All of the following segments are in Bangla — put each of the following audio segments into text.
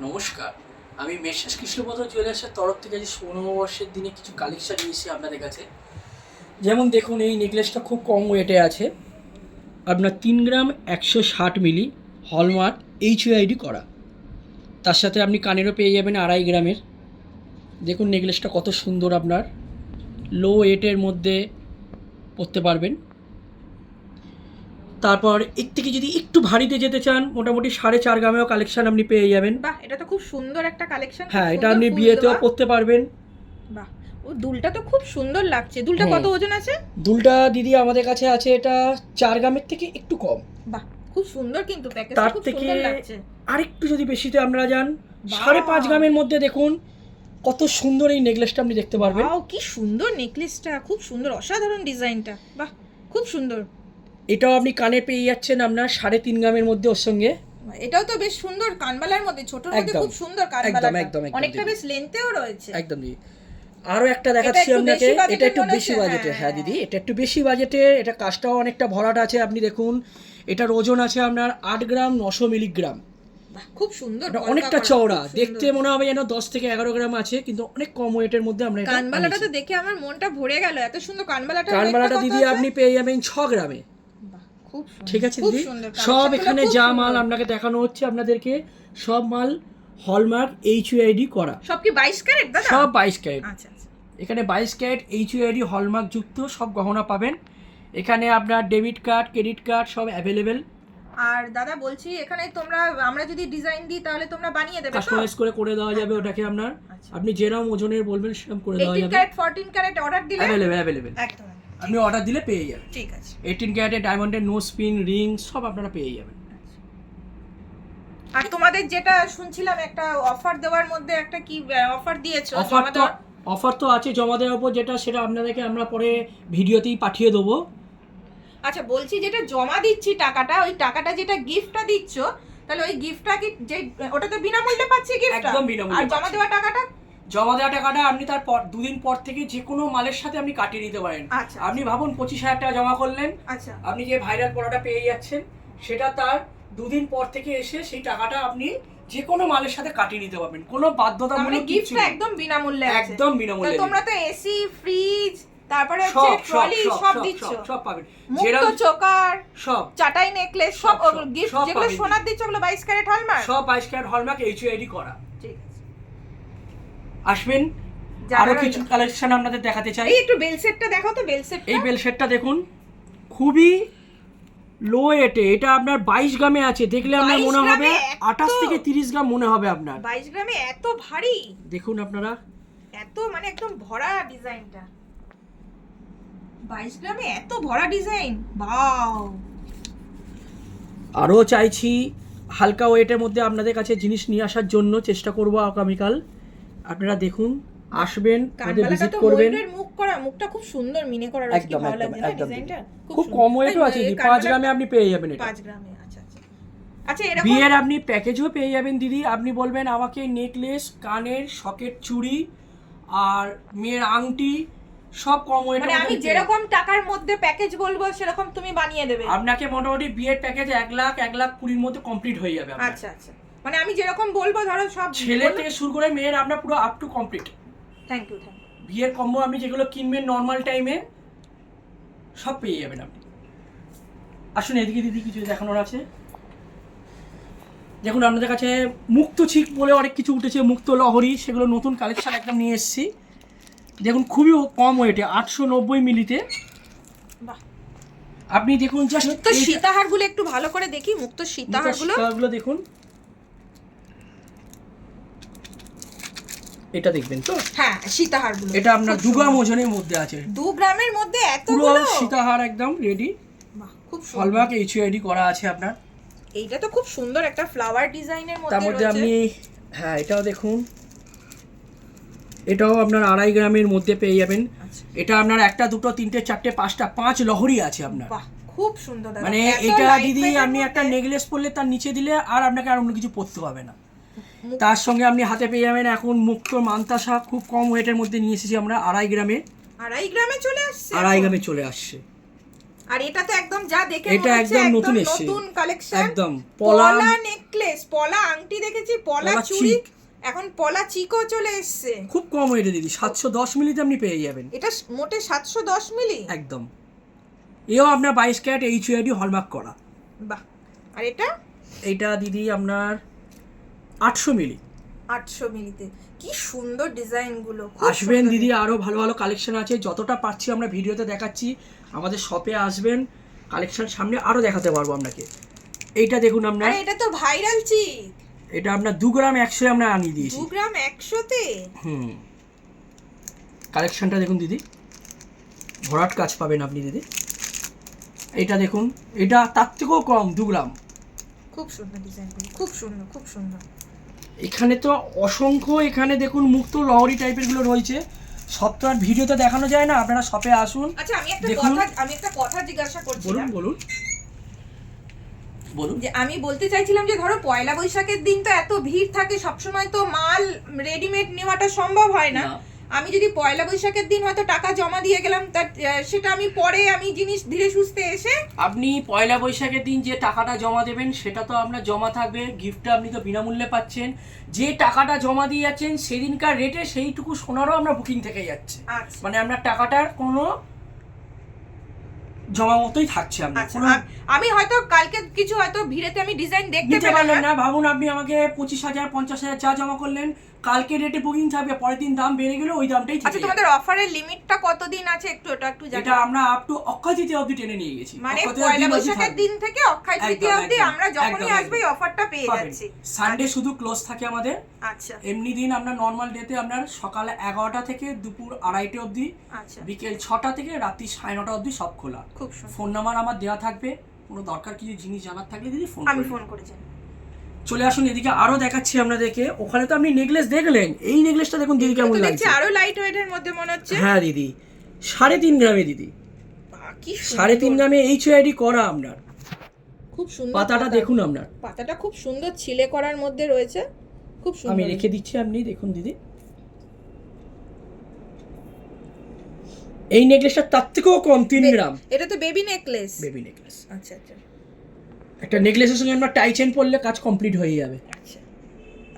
নমস্কার, আমি মেসার্স কৃষ্ণপদ জুয়েলার্সের তরফ থেকে যে ১৬ নববর্ষের দিনে কিছু কালেকশন নিয়েছি আপনাদের কাছে। যেমন দেখুন, এই নেকলেসটা খুব কম ওয়েটে আছে, আপনার 3 গ্রাম 160 মিলি, হলমার্ক HUID করা। তার সাথে আপনি কানেরও পেয়ে যাবেন 2.5 গ্রামের। দেখুন নেকলেসটা কত সুন্দর, আপনার লো ওয়েটের মধ্যে পরতে পারবেন। তারপর এর থেকে যদি একটু ভারীতে যেতে চান, মোটামুটি 4.5 গ্রামেও কালেকশন আপনি পেয়ে যাবেন। বাহ, এটা তো খুব সুন্দর একটা কালেকশন। হ্যাঁ, এটা আপনি বিয়েতেও পরতে পারবেন। বাহ, ও দুলটা তো খুব সুন্দর লাগছে। দুলটা কত ওজন আছে? দুলটা দিদি আমাদের কাছে আছে, এটা 4 গ্রামের থেকে একটু কম। বাহ, খুব সুন্দর, কিন্তু প্যাকেজটা তার খুব থেকে সুন্দর লাগছে। আরেকটু যদি বেশিতে আমরা যান, 5.5 গ্রামের মধ্যে দেখুন কত সুন্দর এই নেকলেসটা আপনি দেখতে পারবেন। ওয়াও, কি সুন্দর নেকলেসটা, খুব সুন্দর, অসাধারণ ডিজাইনটা। বাহ, খুব সুন্দর। এটাও আপনি কানে পেয়ে যাচ্ছেন আপনার 3.5 গ্রামের মধ্যে ওর সঙ্গে। এটাও তো বেশ সুন্দর, কানবালার মধ্যে, ছোটর মধ্যে খুব সুন্দর কানবালা, অনেকটা বেশ লেন্থেও রয়েছে। একদম দিদি। আরও একটা দেখাচ্ছি আপনাকে, এটা একটু বেশি বাজেটে। হ্যাঁ দিদি, এটা একটু বেশি বাজেটে, এটা কাজটাও অনেকটা ভরাট আছে। আপনি দেখুন, এটার ওজন আছে আপনার 8 গ্রাম 900 মিলিগ্রাম। খুব সুন্দর, অনেকটা চওড়া, দেখতে মনে হবে যেন 10 থেকে 11 গ্রাম আছে, কিন্তু অনেক কম ওয়েটের মধ্যে আমরা এটা কানবালাটা তো দেখে আমার মনটা ভরে গেল, এত সুন্দর কানবালাটা। কানবালাটা দিদি আপনি পেয়ে যাবেন 6 গ্রামে। খুব সুন্দর, ঠিক আছে দিদি, সব এখানে যা মাল আপনাকে দেখানো হচ্ছে আপনাদেরকে, সব মাল হলমার্ক HUID করা। সব কি 22 ক্যারেট দাদা? সব 22 ক্যারেট। আচ্ছা আচ্ছা। এখানে 22 ক্যারেট HUID হলমার্ক যুক্ত সব গহনা পাবেন। এখানে আপনার ডেবিট কার্ড, ক্রেডিট কার্ড সব অ্যাভেলেবেল। আর দাদা বলছি, এখানে আমরা যদি ডিজাইন দিই তাহলে তোমরা বানিয়ে দেবে তো? কাস্টমাইজ করে দেওয়া যাবে ওটাকে আপনার। আপনি যেরকম ওজনের বলবেন সেরকম করে দেওয়া যাবে। 18 ক্যারেট 14 ক্যারেট অর্ডার দিলে অ্যাভেলেবেল। একদম আপনি অর্ডার দিলে পেয়ে যাবেন। ঠিক আছে। 18 ক্যারেটের ডায়মন্ডের নো স্পিন রিং সব আপনারা পেয়ে যাবেন। আর তোমাদের যেটা শুনছিলাম, একটা অফার দেওয়ার মধ্যে একটা কি অফার দিয়েছো? অফার তো আছে জমা দেওয়ার উপর, যেটা সেটা আপনাদেরকে আমরা পরে ভিডিওতেই পাঠিয়ে দেবো। আচ্ছা, বলছি যেটা জমা দিচ্ছি টাকাটা, ওই টাকাটা যেটা গিফটটা দিচ্ছ, তাহলে ওই গিফটটা কি যে ওটা তো বিনামূল্যে পাচ্ছি গিফটটা? একদম বিনামূল্যে। আর জমা দেওয়া টাকাটা আপনি তার 2 দিন পর থেকে যে কোনো মালের সাথে আপনি কাটিয়ে নিতে পারেন। আচ্ছা, আপনি ভাবুন 25,000 টাকা জমা করলেন, আচ্ছা, আপনি যে ভাইরাল পড়াটা পেয়ে যাচ্ছেন, সেটা তার 2 দিন পর থেকে এসে সেই টাকাটা আপনি যে কোনো মালের সাথে কাটিয়ে নিতে পারবেন। কোনো বাধ্যতামূলক কিছু গিফটটা একদম বিনামূল্যে আছে। একদম বিনামূল্যে। তোমরা তো এসি, ফ্রিজ, তারপরে হচ্ছে ট্রলি সব দিচ্ছ। সব পাবেন। মুক্ত চোকার, সব চাটাই নেকলেস, সব গিফট যেগুলো সোনার দিচ্ছ ওগুলো 22 ক্যারেট হলমার্ক। সব 22 ক্যারেট হলমার্ক HUID করা। ঠিক আছে, আসবেন। আরো কিছু কালেকশন আপনাদের দেখাতে চাই। এই একটু বেল সেটটা দেখাও তো। বেল সেটটা, এই বেল সেটটা দেখুন, খুবই লো ওয়েটে। এটা আপনার 22 গ্রামে আছে, দেখলে আপনার মনে হবে 28 থেকে 30 গ্রাম মনে হবে আপনার। 22 গ্রামে এত ভারী, দেখুন আপনারা, এত মানে একদম ভরা ডিজাইনটা। 22 গ্রামে এত ভরা ডিজাইন, ওয়াও। আরও চাইছি হালকা ওয়েটের মধ্যে আপনাদের কাছে জিনিস নিয়ে আসার জন্য চেষ্টা করব আগামীকাল। আপনারা দেখুন, আসবেন, আমাদের ভিজিট করবেন। মুখটা খুব সুন্দর মিনে করা রয়েছে, কি ভালো লাগছে না ডিজাইনটা। খুব কম ওয়েটও আছে, 5 গ্রামে আপনি পেয়ে যাবেন এটা। 5 গ্রামে, আচ্ছা আচ্ছা। আচ্ছা, এরকম বিয়ের আপনি প্যাকেজও পেয়ে যাবেন দিদি। আপনি বলবেন আমাকে নেকলেস, কানের, সকেট চুড়ি আর মেয়ের আংটি সব কম ওয়েটে, মানে আমি যেরকম টাকার মধ্যে প্যাকেজ বলবো সেরকম তুমি বানিয়ে দেবে। আপনাকে মোটামুটি বিয়ের প্যাকেজ 1 লাখ 1,20,000 মধ্যে কমপ্লিট হয়ে যাবে। আচ্ছা আচ্ছা, মানে আমি যেরকম বলবো, ধরো সব ছেলে থেকে শুরু করে মেয়ের আপনার পুরো up to complete. Thank you. বিয়ের কম্বো আপনি যেগুলো কিনবেন নর্মাল টাইমে সব পেয়ে যাবেন আপনি। আসুন এদিকে দিদি, কিছু দেখানোর আছে। দেখুন আপনাদের কাছে মুক্ত ছিক বলে অনেক কিছু উঠেছে, মুক্ত লহরি, সেগুলো নতুন কালেকশন একদম নিয়ে এসেছি। দেখুন খুবই কম ওয়েটে, 890 মিলিতে। আপনি দেখুন জাস্ট মুক্ত সীতাহারগুলো একটু ভালো করে দেখি। মুক্ত সীতাহারগুলো দেখুন, এটা দেখবেন তো। হ্যাঁ, সীতাহারগুলো এটা আপনার 2 গ্রাম ওজনের মধ্যে আছে। 2 গ্রামের মধ্যে এতগুলো সীতাহার একদম রেডি। বাহ, খুব সুন্দর। হলমার্ক HUID করা আছে আপনার। এইটা তো খুব সুন্দর একটা ফ্লাওয়ার ডিজাইনের মধ্যে তার মধ্যে রয়েছে। আপনি, হ্যাঁ এটাও দেখুন, এটাও আপনার 2.5 গ্রামের মধ্যে পেয়ে যাবেন। এটা আপনার 1, 2, 3, 4, 5টা 5 লহরি আছে আপনার। বাহ, খুব সুন্দর দাদা। মানে এটা দিদি আপনি একটা নেকলেস পরলে তার নিচে দিলে আর আপনাকে আর অন্য কিছু পরতে হবে না। তার সঙ্গে আপনি হাতে পেয়ে যাবেন এখন মুক্ত মান্তাসা, খুব কম ওয়েটের মধ্যে নিয়ে এসেছি আমরা, 2.5 গ্রামে। 2.5 গ্রামে চলে আসছে। 2.5 গ্রামে চলে আসছে। আর এটা তো একদম যা দেখে এটা মনে হচ্ছে একদম নতুন একদম এসছে। নতুন কালেকশন। একদম পলা নেকলেস, পলা আংটি দেখেছি, পলা পলা চুড়ি, চিক। এখন পলা চিকও চলে এসছে। খুব কম ওয়েটে দিদি, 710 মিলিতে আপনি পেয়ে যাবেন। এটা মোটে 710 মিলি। একদম। এও আপনার 22 ক্যারেট এইচইউআইডি হলমার্ক করা। বাহ। আর এটা এইটা দিদি আপনার 800 মিলি। 800 মিলিতে কি সুন্দর ডিজাইন গুলো। আসবেন দিদি, আরো ভালো ভালো কালেকশন আছে, যতটা পারছি আমরা ভিডিওতে দেখাচ্ছি। আমাদের শপে আসবেন, কালেকশন সামনে আরো দেখাতে পারবো আপনাকে। এইটা দেখুন আপনার, আরে এটা তো ভাইরাল চিক। এটা আপনার 2 গ্রাম 100 আমরা আনিয়ে দিয়েছি। 2 গ্রাম 100 তে। কালেকশনটা দেখুন দিদি, ভরাট কাজ পাবেন আপনি দিদি। এটা দেখুন, এটা তার থেকেও কম, 2 গ্রাম। খুব সুন্দর ডিজাইন, খুব সুন্দর, খুব সুন্দর। এখানে তো অসংখ্য, এখানে দেখুন মুক্ত লহরি টাইপের গুলো রয়েছে। সব তো আর ভিডিওতে দেখানো যায় না, আপনারা শপে আসুন। আচ্ছা আমি একটা কথা জিজ্ঞাসা করছি। বলুন বলুন বলুন। যে আমি বলতে চাইছিলাম যে ধরো পয়লা বৈশাখের দিন তো এত ভিড় থাকে, সবসময় তো মাল রেডিমেড নেওয়াটা সম্ভব হয় না। আমি যদি পয়লা বৈশাখের দিন হয়তো টাকা জমা দিয়ে গেলাম, তার সেটা আমি পরে আমি জিনিস ধীরে সুস্থে এসে, আপনি পয়লা বৈশাখের দিন যে টাকাটা জমা দেবেন সেটা তো আপনার জমা থাকবে, গিফটটা আপনি তো বিনামূল্যে পাচ্ছেন। যে টাকাটা জমা দিয়ে যাচ্ছেন সেদিনকার রেটে সেইটুকু সোনারও আমরা বুকিং থেকে যাচ্ছে। আচ্ছা মানে আপনার টাকাটার কোনো জমা মতোই থাকছে আপনার। আচ্ছা, আমি হয়তো কালকে কিছু হয়তো ভিড়েতে আমি ডিজাইন দেখতে নিতে পেলাম পারলেন না। না, ভাবুন আপনি আমাকে 25,000 50,000 যা জমা করলেন, কালকে রেটে বুকিং থাকবে, পরের দিন দাম বেড়ে গেলে ওই দামটাই আচ্ছা থেকে তোমাদের অফারের লিমিটটা কতদিন আছে একটু জানাও। এটা আমরা আপ টু অক্ষয় তৃতীয়া অবধি টেনে নিয়ে গেছি। মানে অক্ষয় তৃতীয়া পয়লা দিন অবধি বৈশাখের থাকবে। দিন থেকে অক্ষয় তৃতীয়া একদম, অবধি একদম, আমরা যখনই একদম, আসবে এই একদম। অফারটা পেয়ে পাবেন। যাচ্ছি। সানডে শুধু ক্লোজ থাকে আমাদের। আচ্ছা এমনি দিন আপনার নর্মাল ডেতে আপনার সকাল 11টা থেকে দুপুর 2:30 অবধি, আচ্ছা বিকেল 6টা থেকে রাত্রি 9:30 অবধি সব খোলা। খুব সুন্দর। ফোন নাম্বার আমার দেওয়া থাকবে, কোনো দরকার কিছু জিনিস জানার থাকলে দিদি ফোন আমি করবেন। ফোন করে জানি। চলে আসুন এদিকে, আরো দেখাচ্ছি আপনাদেরকে। ওখানে তো আপনি নেকলেস দেখলেন, এই নেকলেসটা দেখুন দিদি কেমন তো দেখছি লাগছে। আরো লাইট ওয়েটের মধ্যে মনে হচ্ছে। হ্যাঁ দিদি, 3.5 গ্রামে দিদি, বাহ, কি 3.5 গ্রামে এইচইউআইডি করা আপনার। খুব সুন্দর পাতাটা দেখুন আপনার, পাতাটা খুব সুন্দর ছিলে করার মধ্যে রয়েছে, খুব সুন্দর। আমি রেখে দিচ্ছি, আপনি দেখুন দিদি। এই নেকলেসটা তার থেকেও কম, 3 গ্রাম। এটা তো বেবি নেকলেস। Baby necklace. আচ্ছা আচ্ছা একটা নেকলেসের সঙ্গে আমরা টাই চেন পরলে কাজ কমপ্লিট হয়ে যাবে। আচ্ছা।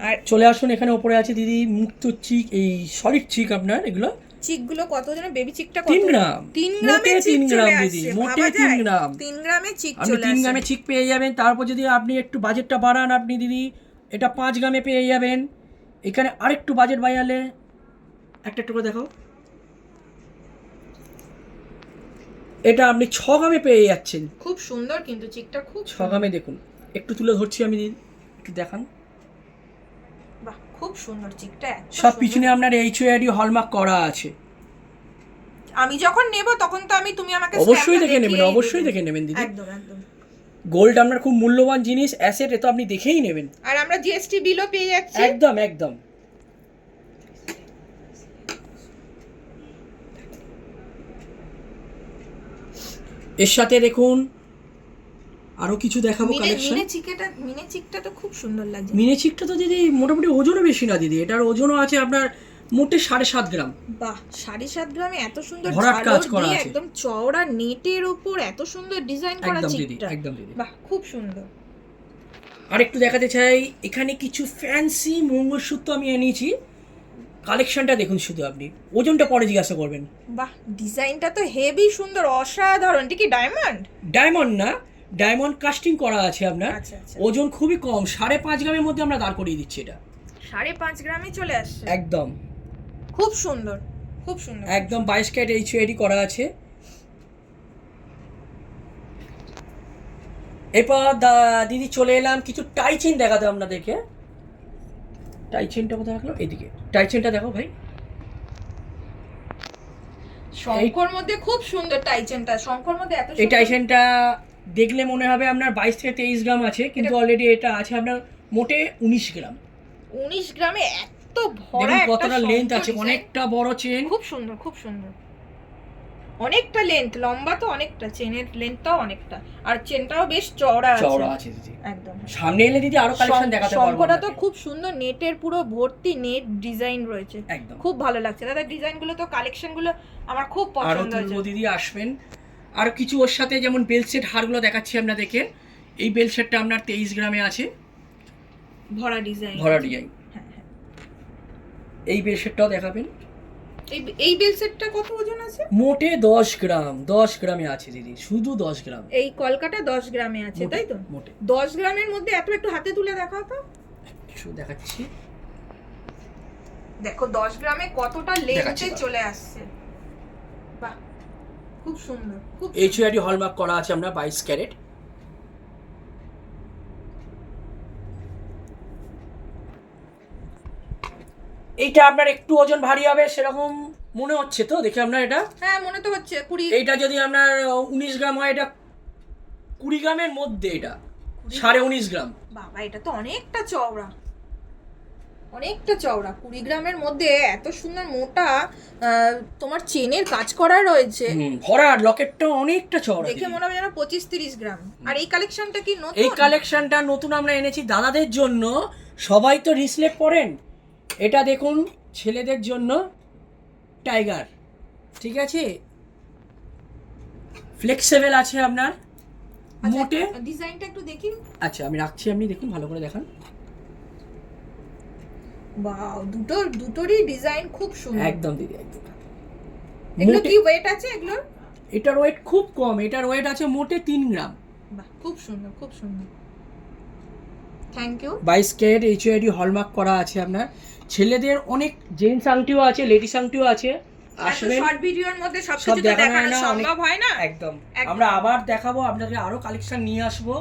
আর চলে আসুন, এখানে উপরে আছে দিদি মুক্ত চিক, এই সলিড চিক আপনার এগুলো। চিকগুলো কত যেন, বেবি চিকটা কত? 3 গ্রাম। 3 গ্রামে মোটে চিক 3 গ্রাম চলে দিদি, আসছে, মোটে ভাবা 3 যায়? গ্রাম। 3 গ্রামে চিক আপনি চলে 3 আসছে। গ্রামে চিক পেয়ে যাবেন। তারপর যদি আপনি একটু বাজেটটা বাড়ান, আপনি দিদি এটা 5 গ্রামে পেয়ে যাবেন। এখানে আরেকটু বাজেট বাড়ালে একটা করে দেখো, এটা আপনি 6 গ্রামে পেয়ে যাচ্ছেন। খুব সুন্দর কিন্তু চিকটা, খুব 6 গ্রামে দেখুন, একটু তুলে ধরছি আমি দিদি, একটু দেখান। বাহ, খুব সুন্দর চিকটা, এত সব সুন্দর। পিছনে আপনার এইচইউআইডি হলমার্ক করা আছে। আমি যখন নেব তখন তো তুমি আমাকে অবশ্যই স্ট্যাম্পটা দেখে নেবেন, দেখিয়েই অবশ্যই দেবেন। দেখে নেবেন দিদি। একদম একদম। গোল্ড আপনার খুব মূল্যবান জিনিস, অ্যাসেট, এ তো আপনি দেখেই নেবেন। আর আমরা জিএসটি বিলও পেয়ে যাচ্ছি। একদম একদম। এর সাথে দেখুন আরো কিছু দেখাবো কালেকশন। মিনে চিকটা তো খুব সুন্দর লাগছে। মিনে চিকটা তো দিদি মোটামুটি ওজনও বেশি না দিদি, এটার ওজনও আছে আপনার মোটে 7.5 গ্রাম। বাহ, 7.5 গ্রামে এত সুন্দর ভরাট কাজ করা দিয়ে আছে। একদম চওড়া নেটের উপর এত সুন্দর ডিজাইন করা একদম দিদি, চিকটা। একদম দিদি। বাহ, খুব সুন্দর। আর একটু দেখাতে চাই, এখানে কিছু ফ্যান্সি মঙ্গলসূত্র আমি এনেছি। কালেকশনটা দেখুন শুধু, আপনি ওজনটা পরে জিজ্ঞাসা করবেন। বাহ, ডিজাইনটা তো হেভি সুন্দর, অসাধারণ। এটা কি ডায়মন্ড? ডায়মন্ড না, ডায়মন্ড কাস্টিং করা আছে আপনার। আচ্ছা আচ্ছা। ওজন খুবই কম, 5.5 গ্রামের মধ্যে আমরা দাঁড় করিয়ে দিচ্ছি এটা। 5.5 গ্রামে চলে আসছে। একদম খুব সুন্দর, খুব সুন্দর। একদম 22 ক্যারেট এইচইউআইডি করা আছে। এরপর দিদি চলে এলাম কিছু টাই চেন দেখাতে আপনাদেরকে। টাই চেনটা কোথায় রাখলো, এদিকে। টাই চেনটা দেখো ভাই, শঙ্কর মধ্যে খুব সুন্দর টাইচেনটা, শঙ্কর মধ্যে এত এই সুন্দর। টাই চেনটা দেখলে মনে হবে আপনার 22 থেকে 23 গ্রাম আছে, কিন্তু অলরেডি এটা আছে আপনার মোটে 19 গ্রাম। 19 গ্রামে এত ভরা দেখুন একটা কতটা লেন্থ শঙ্কর আছে, design। অনেকটা বড় চেন। খুব সুন্দর, খুব সুন্দর। অনেকটা লেন্থ, লম্বা তো অনেকটা, চেনের লেন্থটাও অনেকটা, আর চেনটাও বেশ চওড়া আছে। চওড়া আছে দিদি। একদম। সামনে এলে দিদি আরো কালেকশন দেখাতে পারবো। শঙ্করটা তো খুব সুন্দর, নেটের পুরো ভর্তি নেট ডিজাইন রয়েছে। একদম খুব ভালো লাগছে দাদা, ডিজাইনগুলো তো, কালেকশনগুলো আমার খুব আরো পছন্দ হয়েছে। তুলবো দিদি, আসবেন। আর কিছু ওর সাথে যেমন বেল সেট হারগুলো দেখাচ্ছি আপনাদেরকে। এই বেল সেটটা আপনার 23 গ্রামে আছে, ভরা ডিজাইন। হ্যাঁ। এই বেল সেটটাও দেখাবেন। এই বেল সেটটা কত ওজন আছে? মোটে 10 গ্রাম, 10 গ্রামে আছে দিদি, শুধু 10 গ্রাম। এই কলকাটা 10 গ্রামে আছে, তাই তো? মোটে 10 গ্রামের মধ্যে এত, একটু হাতে তুলে দেখাও তো। একটু দেখাচ্ছি, দেখো 10 গ্রামে কতটা লেন্থে চলে আসছে। বাহ, খুব সুন্দর। খুব HUID হলমার্ক করা আছে আমরা 22 ক্যারেট। এইটা আপনার একটু ওজন ভারী হবে সেরকম মনে হচ্ছে তো দেখে আপনার এটা? হ্যাঁ, মনে তো হচ্ছে 20। এইটা যদি আপনার 19 গ্রাম হয়, এটা 20 গ্রামের মধ্যে, এটা 19.5 গ্রাম। বাবা, এটা তো অনেকটা চওড়া, অনেকটা চওড়া। 20 গ্রামের মধ্যে এত সুন্দর মোটা তোমার চেনের কাজ করা রয়েছে। ভরা লকেটটা অনেকটা চওড়া, দেখে মনে হবে যেন 25-30 গ্রাম। আর এই কালেকশনটা কি নতুন? এই কালেকশনটা নতুন আমরা এনেছি দাদাদের জন্য। সবাই তো রিসলেট পরেন, এটা দেখুন ছেলেদের জন্য টাইগার, ঠিক আছে? ফ্লেক্সিবল আছে আপনার, মোটে। ডিজাইনটা একটু দেখি। আচ্ছা আমি রাখছি, আপনি দেখুন, ভালো করে দেখান। ওয়াও, দুটোরই ডিজাইন খুব সুন্দর। একদম দিদি, একদম। এগুলো কি ওয়েট আছে এগুলোর? এটার ওয়েট খুব কম, এটার ওয়েট আছে মোটে 3 গ্রাম। বাহ, খুব সুন্দর, খুব সুন্দর। Thank you. 22 carat HUID hallmark করা আছে আপনার। ছেলেদের অনেক জেন্টস আংটিও আছে, লেডিস আংটিও আছে। আসবেন, শর্ট ভিডিওর মধ্যে সব সবকিছু তো দেখানো দেখানো হয় না, সম্ভব হয় না। একদম। আমরা আবার দেখাবো, আপনাদের আরো কালেকশন নিয়ে আসবো।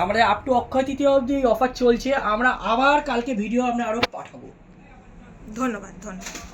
আমরা আপ টু অক্ষয় তৃতীয়া অবধি অফার চলছে, আমরা আবার কালকে ভিডিও আমরা আরো পাঠাবো। ধন্যবাদ, ধন্যবাদ।